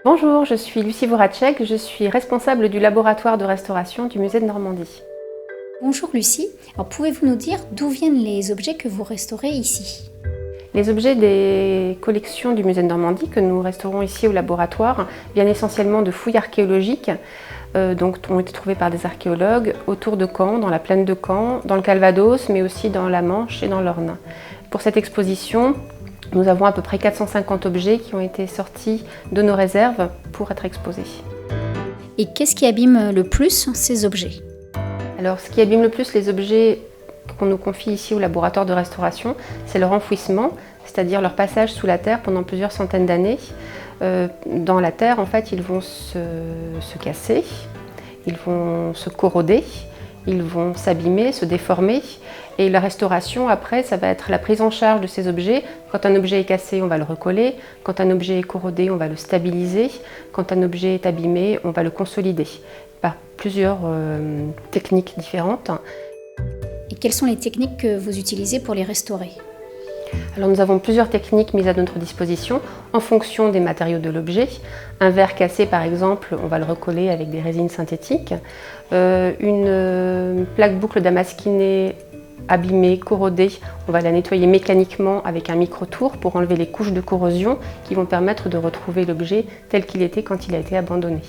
Bonjour, je suis Lucie Voracek, je suis responsable du laboratoire de restauration du musée de Normandie. Bonjour Lucie, alors pouvez-vous nous dire d'où viennent les objets que vous restaurez ici? Les objets des collections du musée de Normandie que nous restaurons ici au laboratoire viennent essentiellement de fouilles archéologiques donc, ont été trouvées par des archéologues autour de Caen, dans la plaine de Caen, dans le Calvados, mais aussi dans la Manche et dans l'Orne. Pour cette exposition, nous avons à peu près 450 objets qui ont été sortis de nos réserves pour être exposés. Et qu'est-ce qui abîme le plus ces objets? Alors, ce qui abîme le plus les objets qu'on nous confie ici au laboratoire de restauration, c'est leur enfouissement, c'est-à-dire leur passage sous la terre pendant plusieurs centaines d'années. Dans la terre, en fait, ils vont se casser, ils vont se corroder, ils vont s'abîmer, se déformer. Et la restauration, après, ça va être la prise en charge de ces objets. Quand un objet est cassé, on va le recoller. Quand un objet est corrodé, on va le stabiliser. Quand un objet est abîmé, on va le consolider par plusieurs techniques différentes. Et quelles sont les techniques que vous utilisez pour les restaurer? Alors nous avons plusieurs techniques mises à notre disposition en fonction des matériaux de l'objet. Un verre cassé par exemple, on va le recoller avec des résines synthétiques. Une plaque boucle damasquinée abîmée, corrodée, on va la nettoyer mécaniquement avec un micro-tour pour enlever les couches de corrosion qui vont permettre de retrouver l'objet tel qu'il était quand il a été abandonné.